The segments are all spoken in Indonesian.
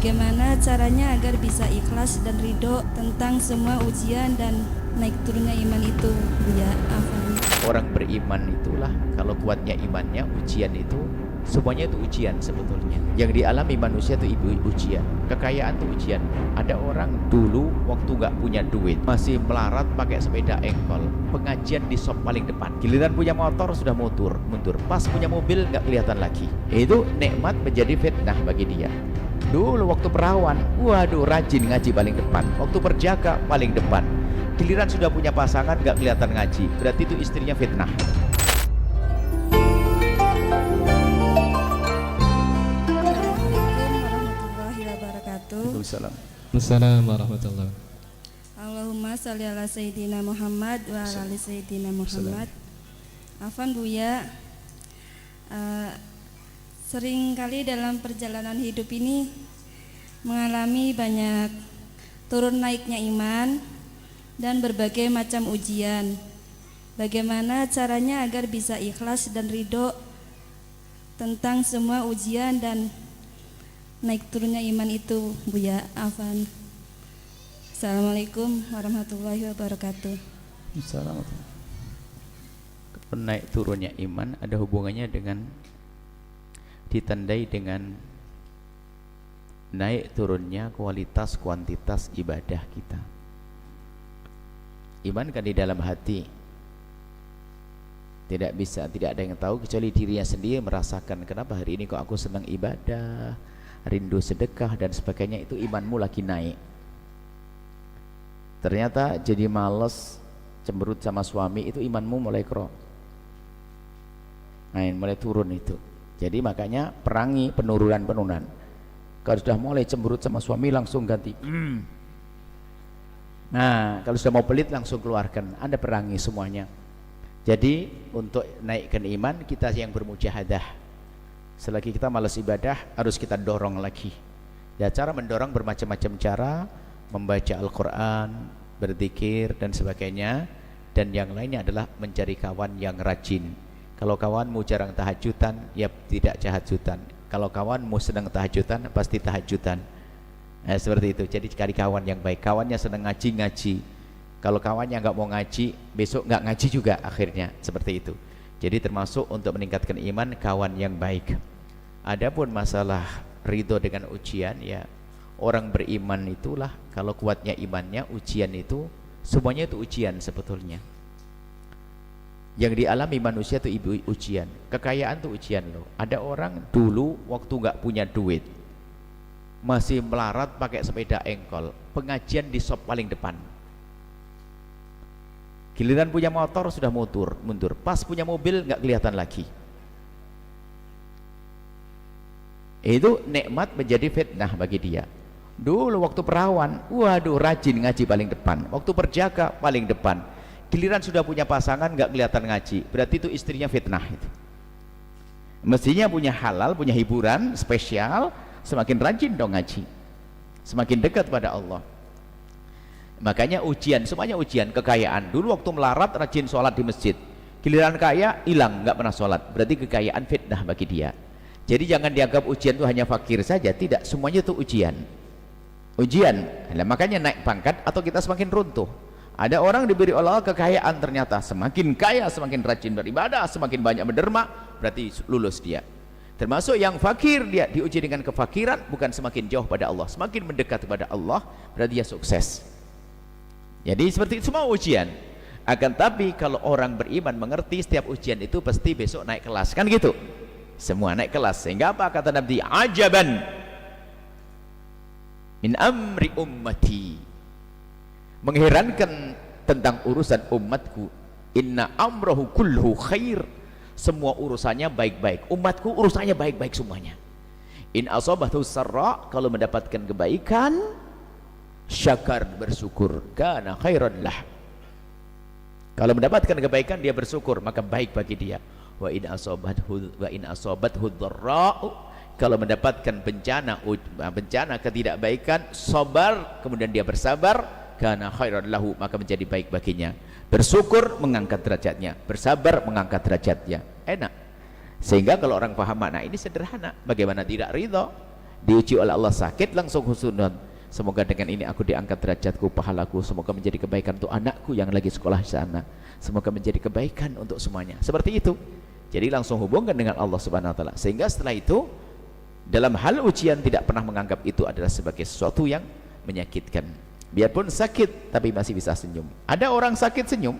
Bagaimana caranya agar bisa ikhlas dan ridho tentang semua ujian dan naik turunnya iman itu, Buya? Afwan. Orang beriman itulah, kalau kuatnya imannya, ujian itu semuanya itu ujian sebetulnya. Yang dialami manusia itu ujian. Kekayaan itu ujian. Ada orang dulu waktu nggak punya duit masih melarat pakai sepeda engkol, pengajian di sop paling depan. Giliran punya motor sudah mundur. Pas punya mobil nggak kelihatan lagi. Itu nikmat menjadi fitnah bagi dia. Dulu waktu perawan, waduh, rajin ngaji paling depan. Waktu perjaka paling depan. Giliran sudah punya pasangan nggak kelihatan ngaji, berarti itu istrinya fitnah. Assalamualaikum warahmatullahi wabarakatuh. Waalaikumsalam. Assalamualaikum warahmatullahi. Allahumma sholli ala sayyidina Muhammad wa ala ali sayyidina Muhammad. Afwan, Buya, sering kali dalam perjalanan hidup ini mengalami banyak turun naiknya iman dan berbagai macam ujian. Bagaimana caranya agar bisa ikhlas dan ridho tentang semua ujian dan naik turunnya iman itu, Buya? Afwan. Assalamualaikum warahmatullahi wabarakatuh. Assalamualaikum. Naik turunnya iman ada hubungannya dengan, ditandai dengan naik turunnya kualitas kuantitas ibadah kita. Iman kan di dalam hati, tidak ada yang tahu kecuali dirinya sendiri merasakan, kenapa hari ini kok aku senang ibadah, rindu sedekah dan sebagainya. Itu imanmu lagi naik. Ternyata jadi males, cemberut sama suami, itu imanmu mulai mulai turun itu. Jadi makanya perangi penurunan. Kalau sudah mulai cemberut sama suami langsung ganti. Nah, kalau sudah mau pelit langsung keluarkan. Anda perangi semuanya. Jadi untuk naikkan iman kita yang bermujahadah. Selagi kita malas ibadah harus kita dorong lagi. Ya, cara mendorong bermacam-macam cara, membaca Al-Quran, berzikir dan sebagainya. Dan yang lainnya adalah mencari kawan yang rajin. Kalau kawanmu jarang tahajudan, ya tidak tahajudan. Kalau kawanmu sedang tahajudan, pasti tahajudan. Seperti itu. Jadi cari kawan yang baik. Kawannya senang ngaji. Kalau kawannya nggak mau ngaji, besok nggak ngaji juga akhirnya. Seperti itu. Jadi termasuk untuk meningkatkan iman, kawan yang baik. Adapun masalah ridho dengan ujian, ya orang beriman itulah, kalau kuatnya imannya, ujian itu semuanya itu ujian sebetulnya. Yang dialami manusia itu ujian. Kekayaan itu ujian loh. Ada orang dulu waktu nggak punya duit masih melarat pakai sepeda engkol, pengajian di sop paling depan. Giliran punya motor sudah mundur. Pas punya mobil nggak kelihatan lagi. Itu nikmat menjadi fitnah bagi dia. Dulu waktu perawan, waduh, rajin ngaji paling depan. Waktu perjaka paling depan. Giliran sudah punya pasangan nggak kelihatan ngaji, berarti itu istrinya fitnah itu. Mestinya punya halal, punya hiburan spesial, semakin rajin dong ngaji, semakin dekat pada Allah. Makanya ujian, semuanya ujian. Kekayaan, dulu waktu melarat rajin sholat di masjid, giliran kaya hilang, nggak pernah sholat, berarti kekayaan fitnah bagi dia. Jadi jangan dianggap ujian itu hanya fakir saja, tidak, semuanya itu ujian. Nah, makanya naik pangkat atau kita semakin runtuh. Ada orang diberi Allah kekayaan, ternyata semakin kaya semakin rajin beribadah, semakin banyak menderma, berarti lulus dia. Termasuk yang fakir, dia diuji dengan kefakiran, bukan semakin jauh pada Allah, semakin mendekat kepada Allah, berarti dia sukses. Jadi seperti itu semua ujian. Akan tapi kalau orang beriman mengerti setiap ujian itu pasti besok naik kelas, kan gitu. Semua naik kelas. Sehingga apa kata Nabi? Ajaban min amri ummati. Mengherankan tentang urusan umatku. Inna amrahu kulhu khair. Semua urusannya baik-baik. Umatku urusannya baik-baik semuanya. In asabathu sarra, kalau mendapatkan kebaikan, syakar, bersyukur, kana khairan lah. Kalau mendapatkan kebaikan dia bersyukur, maka baik bagi dia. Wa in asabathu dharra, kalau mendapatkan bencana ketidakbaikan, sabar, kemudian dia bersabar, kana khairan lahu, maka menjadi baik baginya. Bersyukur mengangkat derajatnya, bersabar mengangkat derajatnya. Enak. Sehingga kalau orang paham makna ini sederhana, bagaimana tidak ridho? diuji oleh Allah sakit langsung husnuzon, semoga dengan ini aku diangkat derajatku, pahalaku, semoga menjadi kebaikan untuk anakku yang lagi sekolah di sana, semoga menjadi kebaikan untuk semuanya, seperti itu. Jadi langsung hubungkan dengan Allah Subhanahu wa taala, sehingga setelah itu dalam hal ujian tidak pernah menganggap itu adalah sebagai sesuatu yang menyakitkan. Biarpun sakit tapi masih bisa senyum. Ada orang sakit senyum.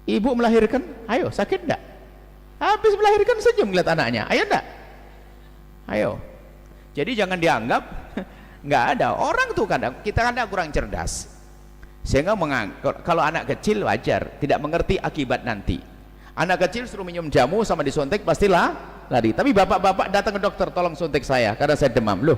Ibu melahirkan, ayo sakit enggak? Habis melahirkan senyum lihat anaknya, ayo enggak? Ayo. Jadi jangan dianggap enggak ada. Orang tuh kadang kita kurang cerdas, sehingga kalau anak kecil wajar tidak mengerti akibat nanti. Anak kecil suruh minum jamu sama disuntik pastilah lari. Tapi bapak-bapak datang ke dokter, tolong suntik saya karena saya demam. Loh,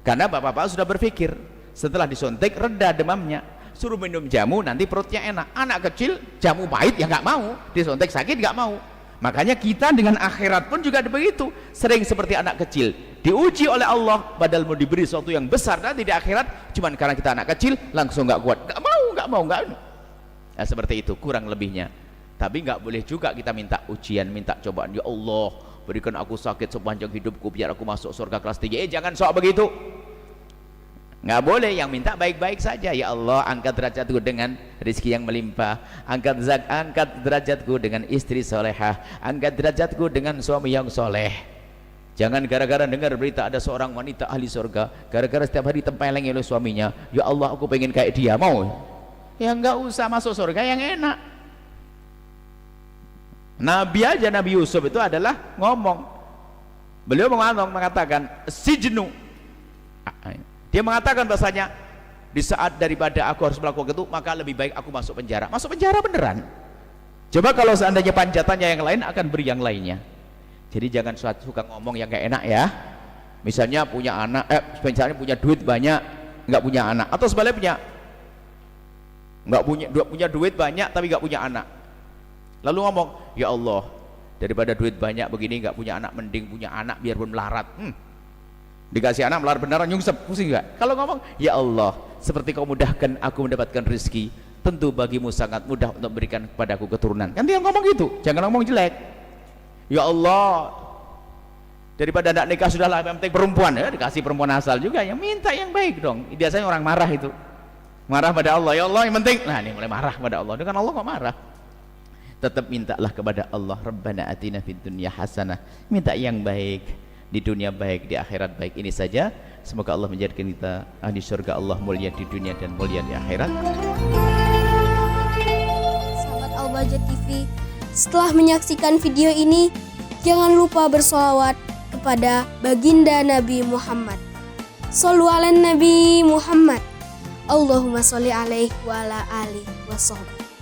karena bapak-bapak sudah berpikir setelah disuntik reda demamnya, suruh minum jamu nanti perutnya enak. Anak kecil jamu pahit ya nggak mau, disuntik sakit nggak mau. Makanya kita dengan akhirat pun juga begitu, sering seperti anak kecil diuji oleh Allah, padahal mau diberi sesuatu yang besar nanti di akhirat, cuman karena kita anak kecil langsung nggak kuat, nggak mau. Nah, seperti itu kurang lebihnya. Tapi nggak boleh juga kita minta ujian, minta cobaan. Ya Allah, berikan aku sakit sepanjang hidupku biar aku masuk surga kelas 3. Jangan sok begitu. Nggak boleh, yang minta baik-baik saja. Ya Allah, angkat derajatku dengan rezeki yang melimpah, angkat derajatku dengan istri solehah, angkat derajatku dengan suami yang soleh. Jangan gara-gara dengar berita ada seorang wanita ahli surga, gara-gara setiap hari tempelengi oleh suaminya, ya Allah aku pengen kayak dia, mau? Ya nggak usah masuk surga yang enak. Nabi aja, Nabi Yusuf itu adalah ngomong, beliau mengatakan sijnu, dia mengatakan bahasanya di saat daripada aku harus melakukan itu maka lebih baik aku masuk penjara. Masuk penjara beneran. Coba kalau seandainya panjatannya yang lain akan beri yang lainnya. Jadi jangan suka ngomong yang gak enak ya. Misalnya punya anak, misalnya punya duit banyak nggak punya anak, atau sebaliknya nggak punya duit banyak tapi nggak punya anak, lalu ngomong, ya Allah daripada duit banyak begini nggak punya anak, mending punya anak biarpun melarat. Dikasih anak melarat beneran nyungsep, pusing nggak? Kalau ngomong, ya Allah seperti kau mudahkan aku mendapatkan rezeki, tentu bagimu sangat mudah untuk memberikan kepadaku keturunan. Kan dia ngomong gitu, jangan ngomong jelek. Ya Allah daripada tidak nikah sudahlah, yang penting perempuan, ya dikasih perempuan asal juga, yang minta yang baik dong. Biasanya orang marah itu, marah pada Allah, ya Allah yang penting, nah ini mulai marah pada Allah. Dengan Allah kok marah? Tetap mintalah kepada Allah, Rabbana atina fid dunya hasanah, minta yang baik di dunia baik, di akhirat baik. Ini saja, semoga Allah menjadikan kita ahli surga Allah, mulia di dunia dan mulia di akhirat. Sahabat Al-Bahjah TV, setelah menyaksikan video ini, jangan lupa bersolawat kepada baginda Nabi Muhammad. Shollu ala Nabi Muhammad. Allahumma sholli alaihi wa ala alihi wa sahbihi.